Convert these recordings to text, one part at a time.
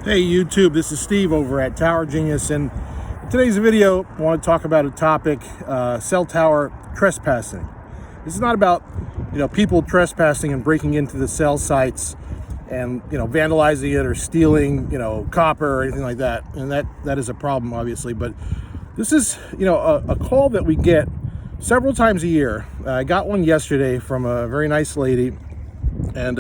Hey YouTube, this is Steve over at Tower Genius, and in today's video I want to talk about a topic, cell tower trespassing. This is not about people trespassing and breaking into the cell sites and vandalizing it or stealing copper or anything like that, and that is a problem obviously. But this is a call that we get several times a year. I got one yesterday from a very nice lady, and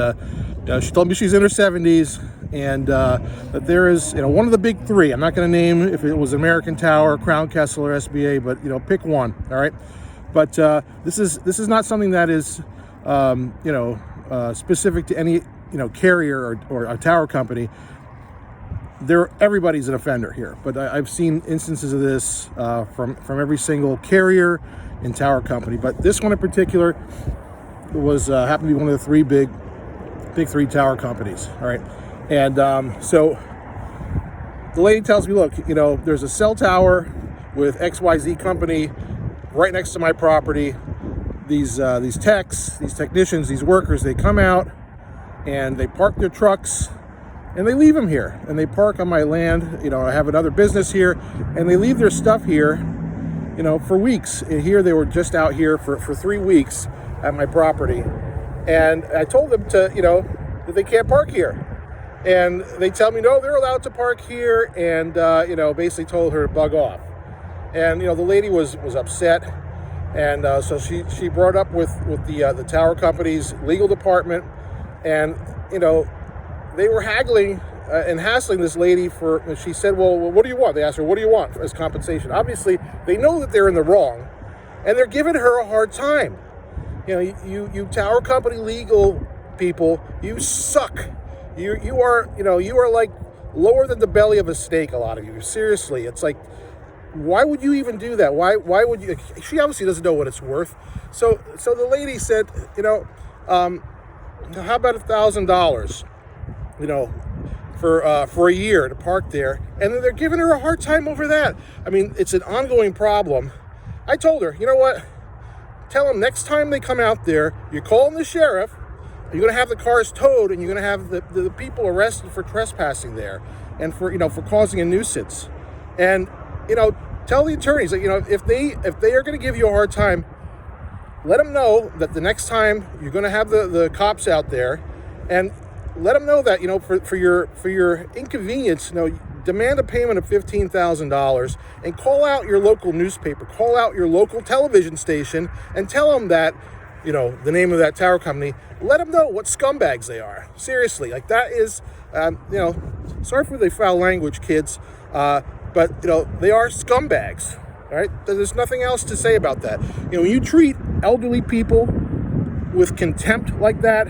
she told me she's in her 70s, and that there is one of the big three. I'm not going to name if it was American Tower, Crown Castle, or SBA, but pick one. All right, but this is not something that is specific to any carrier or a tower company. Everybody's an offender here, but I've seen instances of this from every single carrier and tower company. But this one in particular was happened to be one of the big three tower companies. All right. And so the lady tells me, look, there's a cell tower with XYZ company right next to my property. These technicians, these workers, they come out and they park their trucks and they leave them here. And they park on my land. I have another business here, and they leave their stuff here, for weeks. And here they were just out here for 3 weeks at my property. And I told them that they can't park here. And they tell me, no, they're allowed to park here, and, basically told her to bug off. And, the lady was upset. And so she brought up with the tower company's legal department, and, they were haggling and hassling this lady and she said, well, what do you want? They asked her, what do you want as compensation? Obviously, they know that they're in the wrong, and they're giving her a hard time. You tower company legal people, you suck. You are like lower than the belly of a snake, a lot of you. Seriously, it's like, why would you even do that? Why would you? She obviously doesn't know what it's worth. So the lady said, how about $1,000, for a year to park there? And then they're giving her a hard time over that. I mean, it's an ongoing problem. I told her, you know what? Tell them next time they come out there, you're calling the sheriff. You're going to have the cars towed, and you're going to have the people arrested for trespassing there and for causing a nuisance. And tell the attorneys that if they are going to give you a hard time, let them know that the next time you're going to have the cops out there, and let them know that for your inconvenience, demand a payment of $15,000 and call out your local newspaper, call out your local television station, and tell them that the name of that tower company. Let them know what scumbags they are. Seriously, like that is, sorry for the foul language, kids, but they are scumbags. All right, there's nothing else to say about that. When you treat elderly people with contempt like that,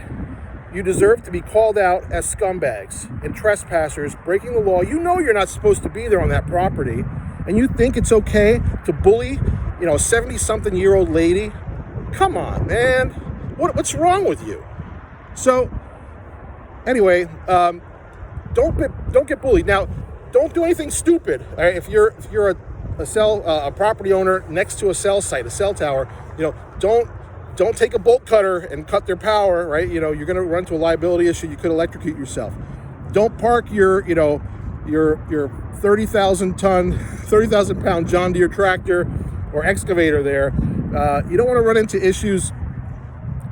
you deserve to be called out as scumbags and trespassers breaking the law. You're not supposed to be there on that property, and you think it's okay to bully, a 70-something-year-old lady. Come on, man. What's wrong with you? So, anyway, don't get bullied. Now, don't do anything stupid. All right? If you're a property owner next to a cell site, a cell tower, don't take a bolt cutter and cut their power. Right? You're going to run into a liability issue. You could electrocute yourself. Don't park your 30,000-pound John Deere tractor or excavator there. You don't want to run into issues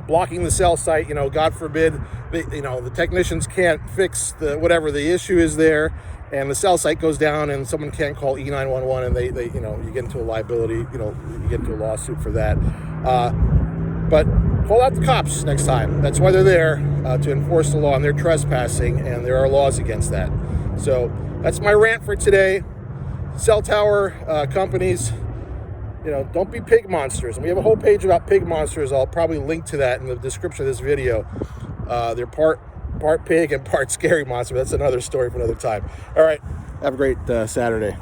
blocking the cell site. God forbid, the technicians can't fix whatever the issue is there, and the cell site goes down, and someone can't call E911, and they you get into a liability. You get into a lawsuit for that. But call out the cops next time. That's why they're there, to enforce the law, and they're trespassing, and there are laws against that. So that's my rant for today. Cell tower companies, don't be pig monsters. And we have a whole page about pig monsters. I'll probably link to that in the description of this video. They're part pig and part scary monster. That's another story for another time. All right. Have a great Saturday.